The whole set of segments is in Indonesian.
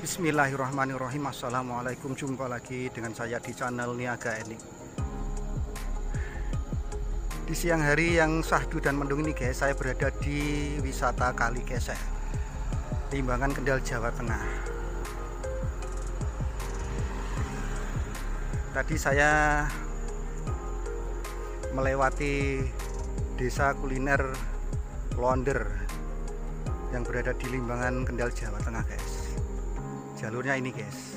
Bismillahirrahmanirrahim. Assalamualaikum, jumpa lagi dengan saya di channel Niaga Enik. Di siang hari yang syahdu dan mendung ini guys, saya berada di wisata Kali Kesek, Limbangan, Kendal, Jawa Tengah. Tadi saya melewati desa kuliner Londer yang berada di Limbangan, Kendal, Jawa Tengah guys. Jalurnya ini guys.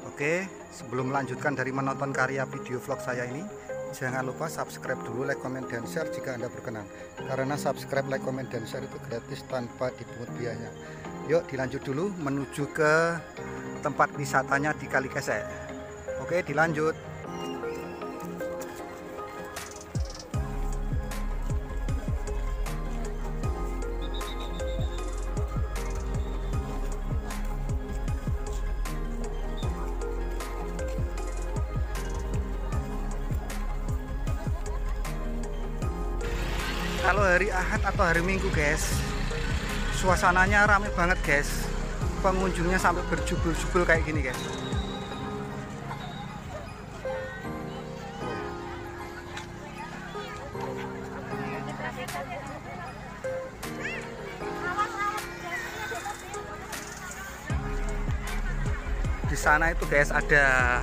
Oke, sebelum melanjutkan dari menonton karya video vlog saya ini, jangan lupa subscribe dulu, like, comment, dan share jika Anda berkenan. Karena subscribe, like, comment, dan share itu gratis tanpa dipungut biayanya. Yuk dilanjut dulu menuju ke tempat wisatanya di Kali Kesek. Oke, dilanjut. Kalau hari Ahad atau hari Minggu guys, suasananya rame banget guys. Pengunjungnya sampai berjubel-jubel kayak gini guys. Di sana itu guys ada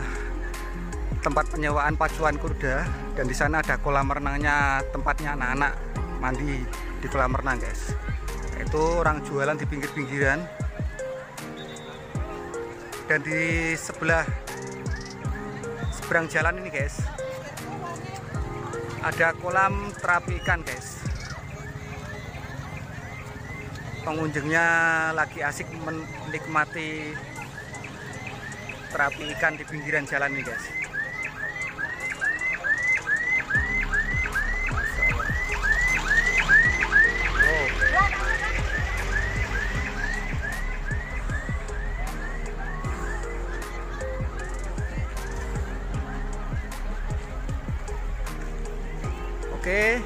tempat penyewaan pacuan kuda, dan di sana ada kolam renangnya, tempatnya anak-anak mandi di kolam renang guys. Itu orang jualan di pinggir-pinggiran, dan di seberang jalan ini guys ada kolam terapi ikan guys. Pengunjungnya lagi asik menikmati terapi ikan di pinggiran jalan ini guys. Oke,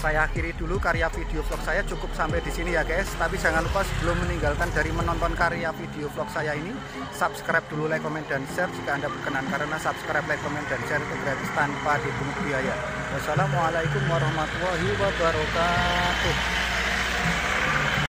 saya akhiri dulu karya video vlog saya, cukup sampai di sini ya guys. Tapi jangan lupa sebelum meninggalkan dari menonton karya video vlog saya ini, subscribe dulu, like, comment, dan share jika Anda berkenan. Karena subscribe, like, comment, dan share itu gratis tanpa dipungut biaya. Wassalamualaikum warahmatullahi wabarakatuh.